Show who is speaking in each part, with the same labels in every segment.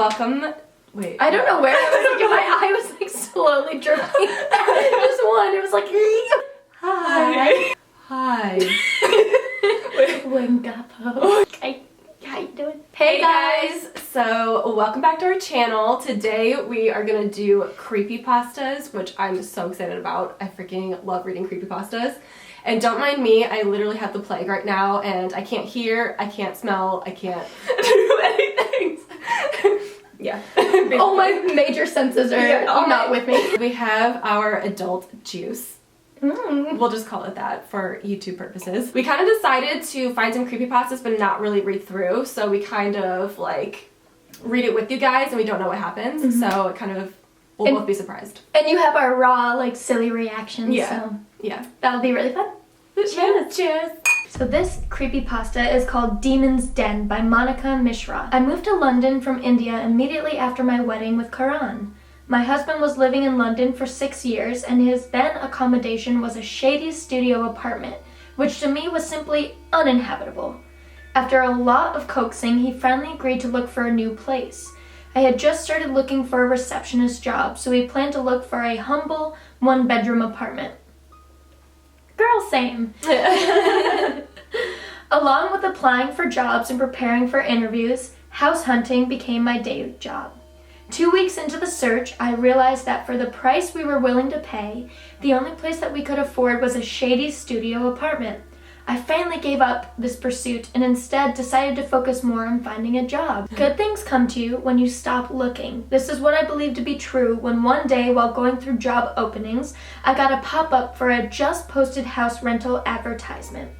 Speaker 1: welcome. Wait.
Speaker 2: I don't know where I was like, my eye was like slowly dripping. Just one. It was like, hi.
Speaker 1: Hi.
Speaker 2: Wingapo. Hi. How you doing?
Speaker 1: Hey guys! So, welcome back to our channel. Today we are gonna do creepypastas, which I'm so excited about. I freaking love reading creepypastas. And don't mind me, I literally have the plague right now and I can't hear, I can't smell, I can't do anything. Yeah.
Speaker 2: All my major senses are not with me.
Speaker 1: We have our adult juice. We'll just call it that for YouTube purposes. We kind of decided to find some creepypastas but not really read through, so we kind of like read it with you guys and we don't know what happens, so it kind of, we'll both be surprised.
Speaker 2: And you have our raw, like, silly reactions, so that'll be really fun.
Speaker 1: Cheers! Cheers!
Speaker 2: So this creepypasta is called Demon's Den by Monica Mishra. I moved to London from India immediately after my wedding with Karan. My husband was living in London for 6 years, and his then accommodation was a shady studio apartment, which to me was simply uninhabitable. After a lot of coaxing, he finally agreed to look for a new place. I had just started looking for a receptionist job, so we planned to look for a humble, one-bedroom apartment. Girl, same. Along with applying for jobs and preparing for interviews, house hunting became my day job. 2 weeks into the search, I realized that for the price we were willing to pay, the only place that we could afford was a shady studio apartment. I finally gave up this pursuit and instead decided to focus more on finding a job. Good things come to you when you stop looking. This is what I believe to be true when one day while going through job openings, I got a pop-up for a just posted house rental advertisement.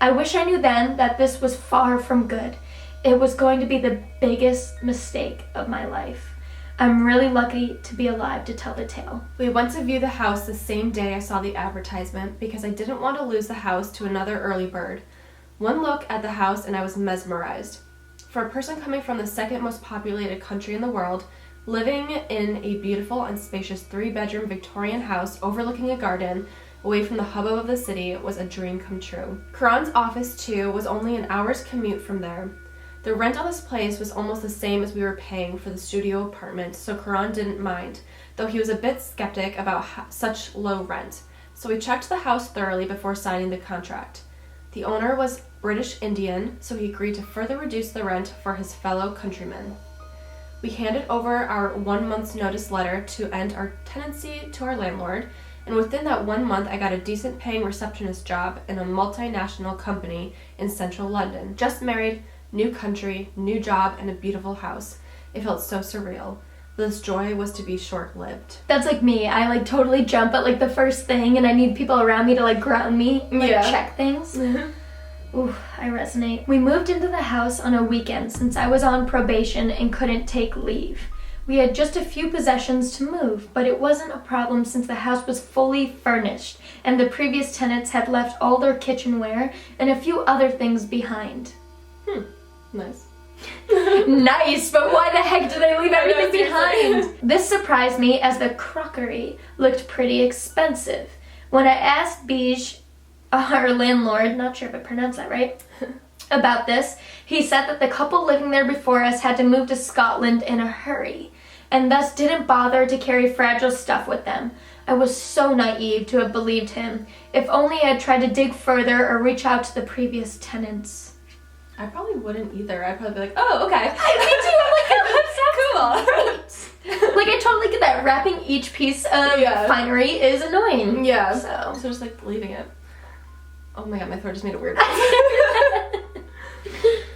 Speaker 2: I wish I knew then that this was far from good. It was going to be the biggest mistake of my life. I'm really lucky to be alive to tell the tale.
Speaker 1: We went to view the house the same day I saw the advertisement because I didn't want to lose the house to another early bird. One look at the house and I was mesmerized. For a person coming from the second most populated country in the world, living in a beautiful and spacious 3-bedroom Victorian house overlooking a garden away from the hubbub of the city was a dream come true. Karan's office too was only an hour's commute from there. The rent on this place was almost the same as we were paying for the studio apartment, so Karan didn't mind, though he was a bit skeptic about such low rent. So we checked the house thoroughly before signing the contract. The owner was British Indian, so he agreed to further reduce the rent for his fellow countrymen. We handed over our 1 month's notice letter to end our tenancy to our landlord, and within that 1 month I got a decent paying receptionist job in a multinational company in central London. Just married, new country, new job, and a beautiful house. It felt so surreal. This joy was to be short-lived.
Speaker 2: That's like me. I like totally jump at like the first thing and I need people around me to like ground me and like check things. Ooh, I resonate. We moved into the house on a weekend since I was on probation and couldn't take leave. We had just a few possessions to move, but it wasn't a problem since the house was fully furnished and the previous tenants had left all their kitchenware and a few other things behind.
Speaker 1: Nice.
Speaker 2: Nice, but why the heck do they leave everything behind? This surprised me as the crockery looked pretty expensive. When I asked Bij, our landlord, not sure if I pronounced that right, about this, he said that the couple living there before us had to move to Scotland in a hurry, and thus didn't bother to carry fragile stuff with them. I was so naive to have believed him. If only I had tried to dig further or reach out to the previous tenants.
Speaker 1: I probably wouldn't either. I'd probably be like, oh, okay.
Speaker 2: Me too. Like, cool. Like, I totally get that. Wrapping each piece of finery is annoying.
Speaker 1: Yeah. So just like leaving it. Oh my god, my throat just made a weird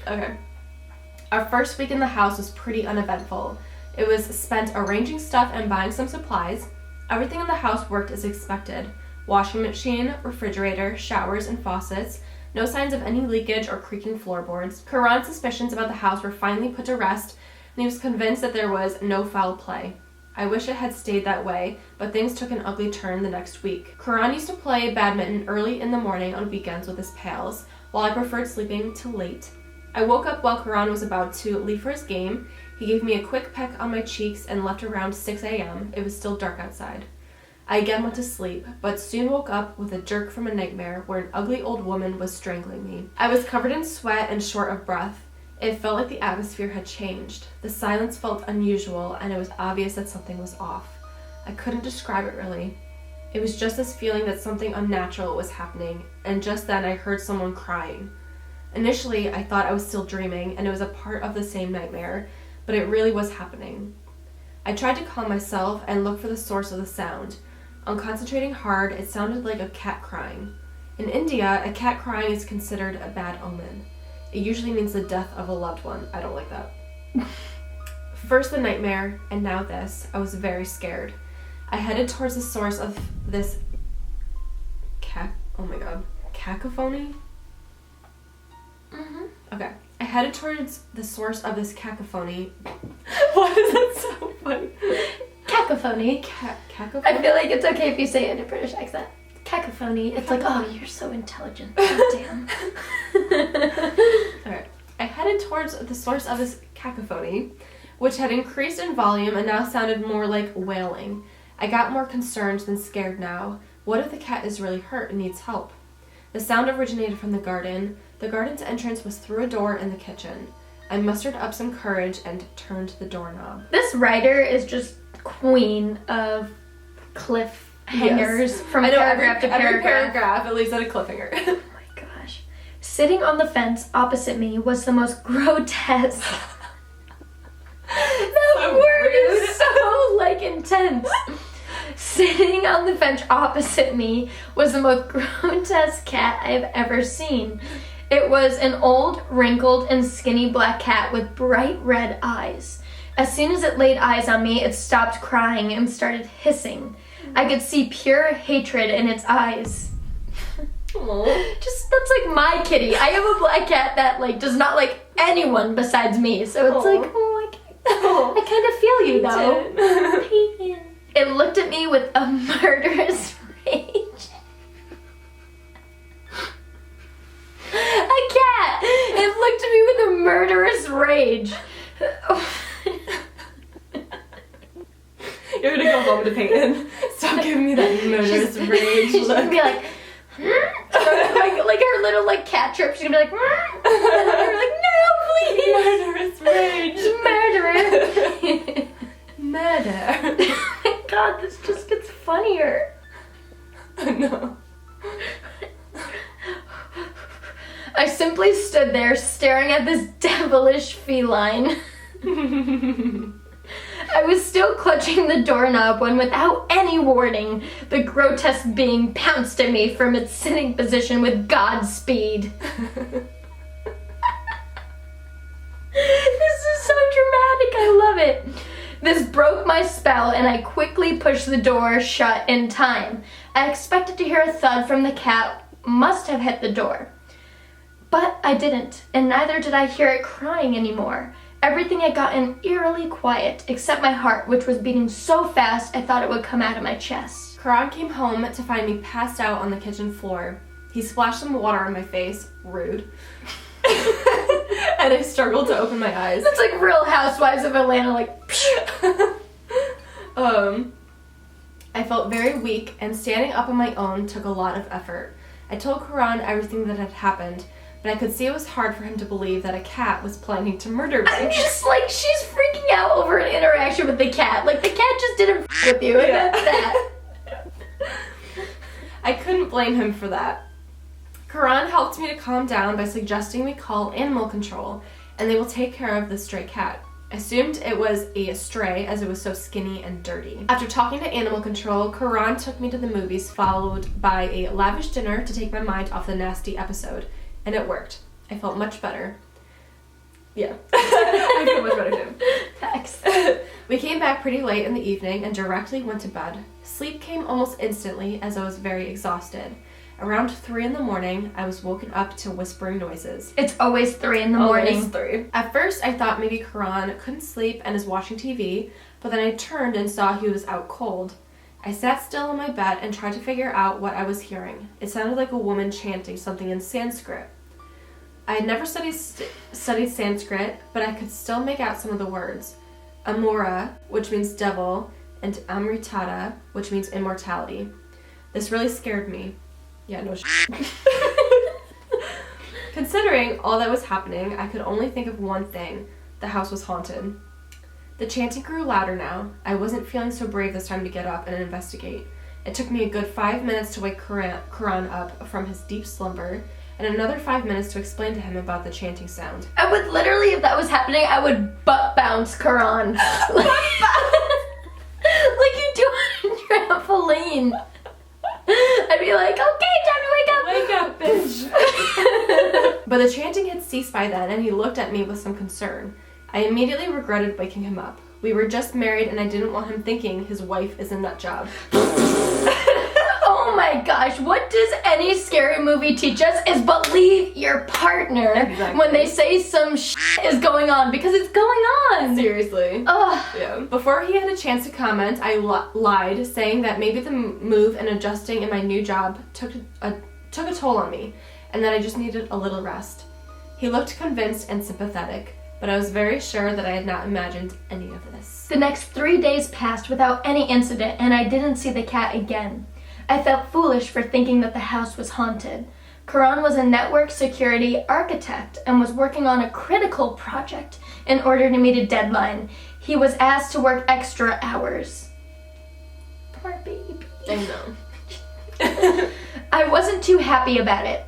Speaker 1: Okay. Our first week in the house was pretty uneventful. It was spent arranging stuff and buying some supplies. Everything in the house worked as expected. Washing machine, refrigerator, showers, and faucets. No signs of any leakage or creaking floorboards. Karan's suspicions about the house were finally put to rest, and he was convinced that there was no foul play. I wish it had stayed that way, but things took an ugly turn the next week. Karan used to play badminton early in the morning on weekends with his pals, while I preferred sleeping till late. I woke up while Karan was about to leave for his game. He gave me a quick peck on my cheeks and left around 6 a.m. It was still dark outside. I again went to sleep, but soon woke up with a jerk from a nightmare where an ugly old woman was strangling me. I was covered in sweat and short of breath. It felt like the atmosphere had changed. The silence felt unusual, and it was obvious that something was off. I couldn't describe it really. It was just this feeling that something unnatural was happening, and just then I heard someone crying. Initially, I thought I was still dreaming, and it was a part of the same nightmare, but it really was happening. I tried to calm myself and look for the source of the sound. On concentrating hard, it sounded like a cat crying. In India, a cat crying is considered a bad omen. It usually means the death of a loved one. I don't like that. First the nightmare, and now this. I was very scared. I headed towards the source of this cacophony?
Speaker 2: Mm-hmm.
Speaker 1: Okay. I headed towards the source of this cacophony. Why is that so funny?
Speaker 2: Cacophony.
Speaker 1: Cacophony?
Speaker 2: I feel like it's okay if you say it in a British accent. Cacophony. It's like, oh, you're so intelligent. God damn.
Speaker 1: Alright. I headed towards the source of this cacophony, which had increased in volume and now sounded more like wailing. I got more concerned than scared now. What if the cat is really hurt and needs help? The sound originated from the garden. The garden's entrance was through a door in the kitchen. I mustered up some courage and turned the doorknob.
Speaker 2: This writer is just queen of cliffhangers from paragraph to paragraph.
Speaker 1: Every paragraph it leaves at a cliffhanger.
Speaker 2: Oh my gosh. Sitting on the fence opposite me was the most grotesque. That word is so, intense. Sitting on the bench opposite me was the most grotesque cat I have ever seen. It was an old, wrinkled, and skinny black cat with bright red eyes. As soon as it laid eyes on me, it stopped crying and started hissing. I could see pure hatred in its eyes.
Speaker 1: Aww.
Speaker 2: That's like my kitty. I have a black cat that does not like anyone besides me. So it's I kind of feel you though. Peyton. It looked at me with a murderous rage. A cat! It looked at me with a murderous rage.
Speaker 1: You're gonna go home to Peyton. Stop giving me that murderous rage.
Speaker 2: She's gonna be like her little cat trip. She's gonna be like, and I'm like, no, please.
Speaker 1: Murderous rage.
Speaker 2: Murderous.
Speaker 1: Murder.
Speaker 2: Oh my god, this just gets funnier.
Speaker 1: No.
Speaker 2: I simply stood there staring at this devilish feline. I was still clutching the doorknob when, without any warning, the grotesque being pounced at me from its sitting position with Godspeed. This is so dramatic, I love it. This broke my spell and I quickly pushed the door shut in time. I expected to hear a thud from the cat, must have hit the door. But I didn't, and neither did I hear it crying anymore. Everything had gotten eerily quiet, except my heart, which was beating so fast I thought it would come out of my chest.
Speaker 1: Karan came home to find me passed out on the kitchen floor. He splashed some water on my face, rude, and I struggled to open my eyes.
Speaker 2: That's like Real Housewives of Atlanta,
Speaker 1: I felt very weak, and standing up on my own took a lot of effort. I told Karan everything that had happened, but I could see it was hard for him to believe that a cat was planning to murder me.
Speaker 2: I'm just she's freaking out over an interaction with the cat. The cat just didn't with you, and that's that.
Speaker 1: I couldn't blame him for that. Karan helped me to calm down by suggesting we call animal control, and they will take care of the stray cat. I assumed it was a stray as it was so skinny and dirty. After talking to animal control, Karan took me to the movies, followed by a lavish dinner to take my mind off the nasty episode. And it worked. I felt much better. Yeah. I feel much better too.
Speaker 2: Thanks.
Speaker 1: We came back pretty late in the evening and directly went to bed. Sleep came almost instantly as I was very exhausted. Around 3 a.m, I was woken up to whispering noises.
Speaker 2: It's always 3 a.m.
Speaker 1: Always 3. At first, I thought maybe Karan couldn't sleep and is watching TV, but then I turned and saw he was out cold. I sat still on my bed and tried to figure out what I was hearing. It sounded like a woman chanting something in Sanskrit. I had never studied Sanskrit, but I could still make out some of the words. Amura, which means devil, and Amritata, which means immortality. This really scared me. Yeah, no Considering all that was happening, I could only think of one thing. The house was haunted. The chanting grew louder now. I wasn't feeling so brave this time to get up and investigate. It took me a good 5 minutes to wake Karan up from his deep slumber, and another 5 minutes to explain to him about the chanting sound.
Speaker 2: I would literally, if that was happening, I would butt bounce Karan. Like you do on a trampoline. I'd be like, okay, time to wake up.
Speaker 1: Wake up, bitch. But the chanting had ceased by then, and he looked at me with some concern. I immediately regretted waking him up. We were just married, and I didn't want him thinking his wife is a nut job.
Speaker 2: Oh my gosh, what does any scary movie teach us is believe your partner when they say some shit is going on, because it's going on.
Speaker 1: Seriously.
Speaker 2: Ugh.
Speaker 1: Yeah. Before he had a chance to comment, I lied, saying that maybe the move and adjusting in my new job took a toll on me, and that I just needed a little rest. He looked convinced and sympathetic, but I was very sure that I had not imagined any of this.
Speaker 2: The next 3 days passed without any incident, and I didn't see the cat again. I felt foolish for thinking that the house was haunted. Karan was a network security architect and was working on a critical project in order to meet a deadline. He was asked to work extra hours. Poor baby.
Speaker 1: I know.
Speaker 2: I wasn't too happy about it.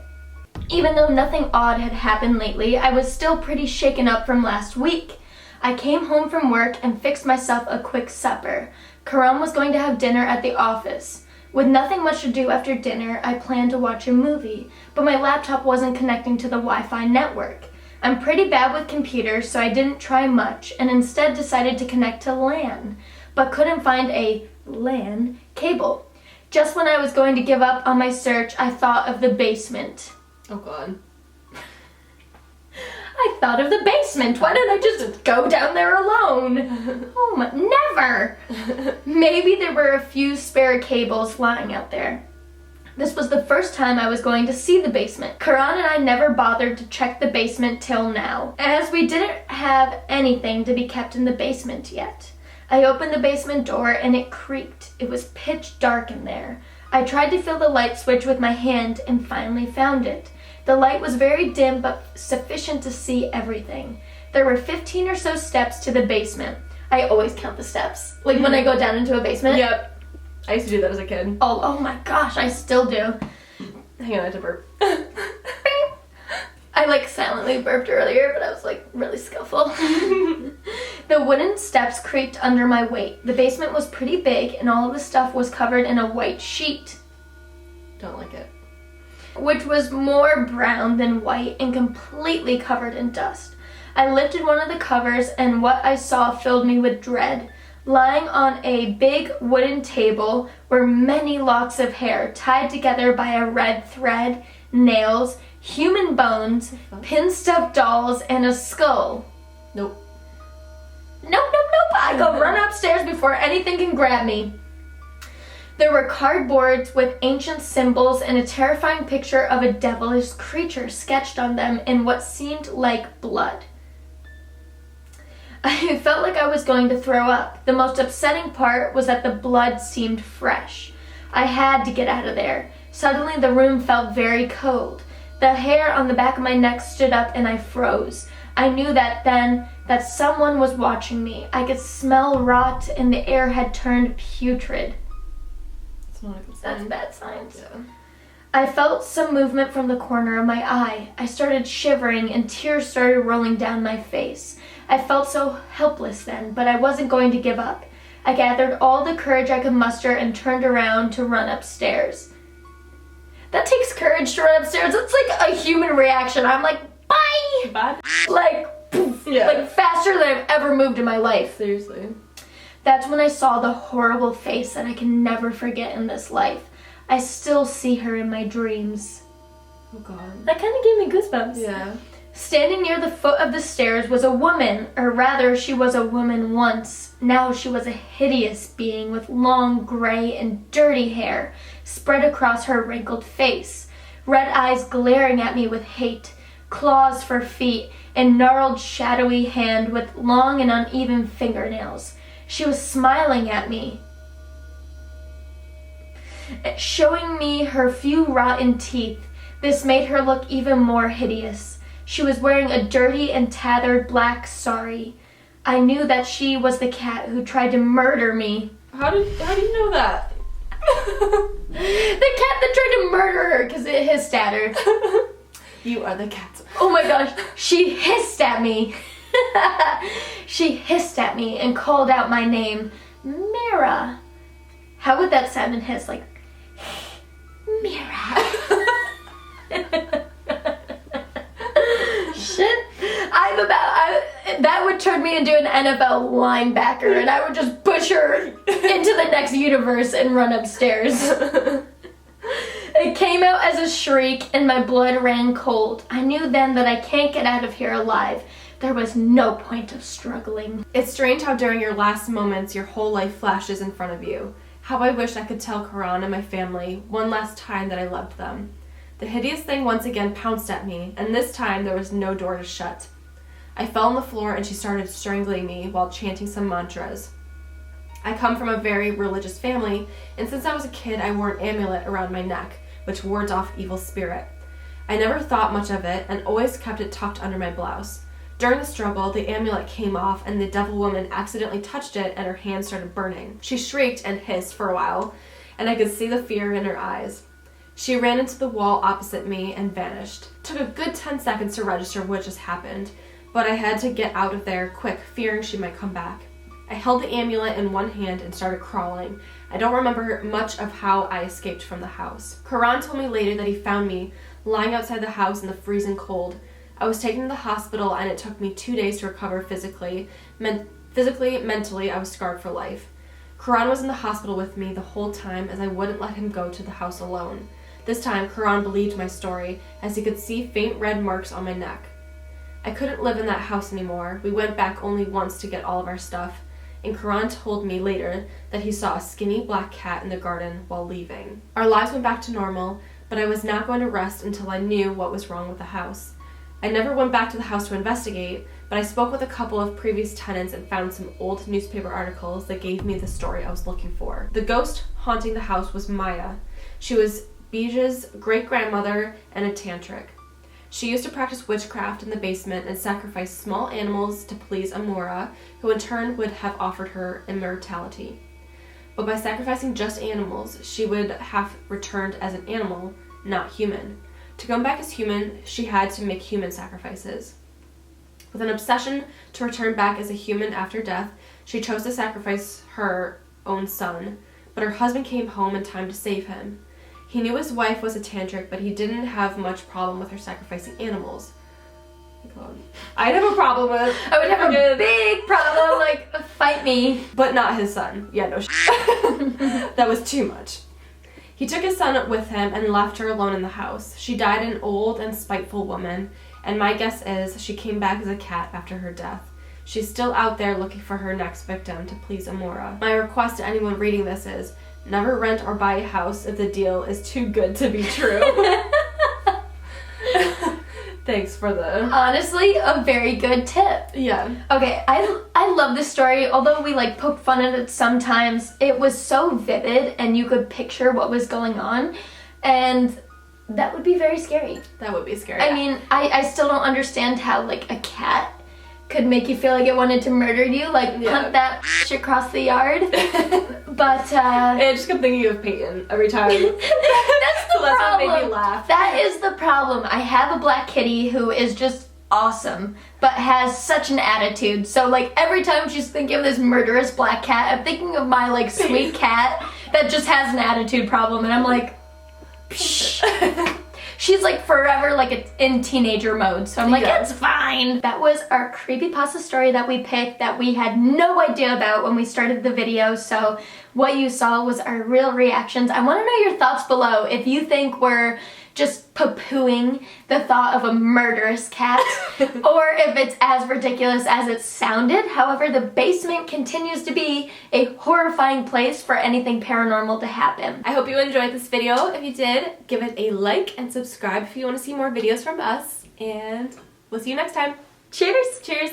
Speaker 2: Even though nothing odd had happened lately, I was still pretty shaken up from last week. I came home from work and fixed myself a quick supper. Karan was going to have dinner at the office. With nothing much to do after dinner, I planned to watch a movie, but my laptop wasn't connecting to the Wi-Fi network. I'm pretty bad with computers, so I didn't try much and instead decided to connect to LAN, but couldn't find a LAN cable. Just when I was going to give up on my search, I thought of the basement.
Speaker 1: Oh God.
Speaker 2: I thought of the basement. Why didn't I just go down there alone? Oh my, never! Maybe there were a few spare cables lying out there. This was the first time I was going to see the basement. Karan and I never bothered to check the basement till now, as we didn't have anything to be kept in the basement yet. I opened the basement door and it creaked. It was pitch dark in there. I tried to feel the light switch with my hand and finally found it. The light was very dim but sufficient to see everything. There were 15 or so steps to the basement. I always count the steps. Like when I go down into a basement.
Speaker 1: Yep. I used to do that as a kid.
Speaker 2: Oh my gosh, I still do.
Speaker 1: Hang on, I had to burp.
Speaker 2: I silently burped earlier, but I was really skillful. The wooden steps creaked under my weight. The basement was pretty big and all of the stuff was covered in a white sheet.
Speaker 1: Don't like it.
Speaker 2: Which was more brown than white and completely covered in dust. I lifted one of the covers and what I saw filled me with dread. Lying on a big wooden table were many locks of hair tied together by a red thread, nails, human bones, pin-stuffed dolls, and a skull.
Speaker 1: Nope.
Speaker 2: Nope. I go run upstairs before anything can grab me. There were cardboards with ancient symbols and a terrifying picture of a devilish creature sketched on them in what seemed like blood. I felt like I was going to throw up. The most upsetting part was that the blood seemed fresh. I had to get out of there. Suddenly the room felt very cold. The hair on the back of my neck stood up and I froze. I knew that then that someone was watching me. I could smell rot and the air had turned putrid.
Speaker 1: Not a good sign.
Speaker 2: That's bad signs.
Speaker 1: Yeah.
Speaker 2: I felt some movement from the corner of my eye. I started shivering and tears started rolling down my face. I felt so helpless then, but I wasn't going to give up. I gathered all the courage I could muster and turned around to run upstairs. That takes courage to run upstairs. It's like a human reaction. I'm like, bye!
Speaker 1: Bye.
Speaker 2: Poof,
Speaker 1: Yeah.
Speaker 2: faster than I've ever moved in my life.
Speaker 1: Seriously.
Speaker 2: That's when I saw the horrible face that I can never forget in this life. I still see her in my dreams.
Speaker 1: Oh God.
Speaker 2: That kind of gave me goosebumps.
Speaker 1: Yeah.
Speaker 2: Standing near the foot of the stairs was a woman, or rather she was a woman once. Now she was a hideous being with long gray and dirty hair spread across her wrinkled face, red eyes glaring at me with hate, claws for feet, and gnarled shadowy hand with long and uneven fingernails. She was smiling at me, showing me her few rotten teeth. This made her look even more hideous. She was wearing a dirty and tattered black sari. I knew that she was the cat who tried to murder me.
Speaker 1: How do you know that?
Speaker 2: The cat that tried to murder her because it hissed at her.
Speaker 1: You are the cat.
Speaker 2: Oh my gosh, she hissed at me. She hissed at me and called out my name, Mira. How would that sound in hiss? Like, Mira. Shit. That would turn me into an NFL linebacker and I would just push her into the next universe and run upstairs. It came out as a shriek and my blood ran cold. I knew then that I can't get out of here alive. There was no point of struggling.
Speaker 1: It's strange how during your last moments your whole life flashes in front of you. How I wish I could tell Karan and my family one last time that I loved them. The hideous thing once again pounced at me, and this time there was no door to shut. I fell on the floor and she started strangling me while chanting some mantras. I come from a very religious family, and since I was a kid I wore an amulet around my neck, which wards off evil spirit. I never thought much of it and always kept it tucked under my blouse. During the struggle, the amulet came off and the devil woman accidentally touched it and her hand started burning. She shrieked and hissed for a while, and I could see the fear in her eyes. She ran into the wall opposite me and vanished. It took a good 10 seconds to register what just happened, but I had to get out of there quick, fearing she might come back. I held the amulet in one hand and started crawling. I don't remember much of how I escaped from the house. Karan told me later that he found me lying outside the house in the freezing cold. I was taken to the hospital and it took me 2 days to recover physically. Mentally, I was scarred for life. Karan was in the hospital with me the whole time as I wouldn't let him go to the house alone. This time, Karan believed my story as he could see faint red marks on my neck. I couldn't live in that house anymore. We went back only once to get all of our stuff, and Karan told me later that he saw a skinny black cat in the garden while leaving. Our lives went back to normal, but I was not going to rest until I knew what was wrong with the house. I never went back to the house to investigate, but I spoke with a couple of previous tenants and found some old newspaper articles that gave me the story I was looking for. The ghost haunting the house was Maya. She was Bij's great-grandmother and a tantric. She used to practice witchcraft in the basement and sacrifice small animals to please Amora, who in turn would have offered her immortality. But by sacrificing just animals, she would have returned as an animal, not human. To come back as human, she had to make human sacrifices. With an obsession to return back as a human after death, she chose to sacrifice her own son, but her husband came home in time to save him. He knew his wife was a tantric, but he didn't have much problem with her sacrificing animals. I'd have a problem with.
Speaker 2: I would have a big problem, like, fight me.
Speaker 1: But not his son. Yeah, no that was too much. He took his son with him and left her alone in the house. She died an old and spiteful woman, and my guess is she came back as a cat after her death. She's still out there looking for her next victim to please Amora. My request to anyone reading this is, never rent or buy a house if the deal is too good to be true. Thanks for the...
Speaker 2: Honestly, a very good tip.
Speaker 1: Yeah.
Speaker 2: Okay, I love this story. Although we like poke fun at it sometimes, it was so vivid and you could picture what was going on. And that would be very scary.
Speaker 1: That would be scary.
Speaker 2: I mean, I still don't understand how like a cat could make you feel like it wanted to murder you, like punt that shit across the yard. But
Speaker 1: I just kept thinking of Peyton every time.
Speaker 2: That's the problem.
Speaker 1: What made me laugh.
Speaker 2: That is the problem. I have a black kitty who is just awesome, but has such an attitude. So like every time she's thinking of this murderous black cat, I'm thinking of my like sweet cat that just has an attitude problem, and I'm like, psh. She's like forever like in teenager mode, so I'm like, it's fine. That was our creepypasta story that we picked that we had no idea about when we started the video, so what you saw was our real reactions. I want to know your thoughts below if you think we're just poo-pooing the thought of a murderous cat or if it's as ridiculous as it sounded. However, the basement continues to be a horrifying place for anything paranormal to happen.
Speaker 1: I hope you enjoyed this video. If you did, give it a like and subscribe if you want to see more videos from us, and we'll see you next time.
Speaker 2: Cheers!
Speaker 1: Cheers!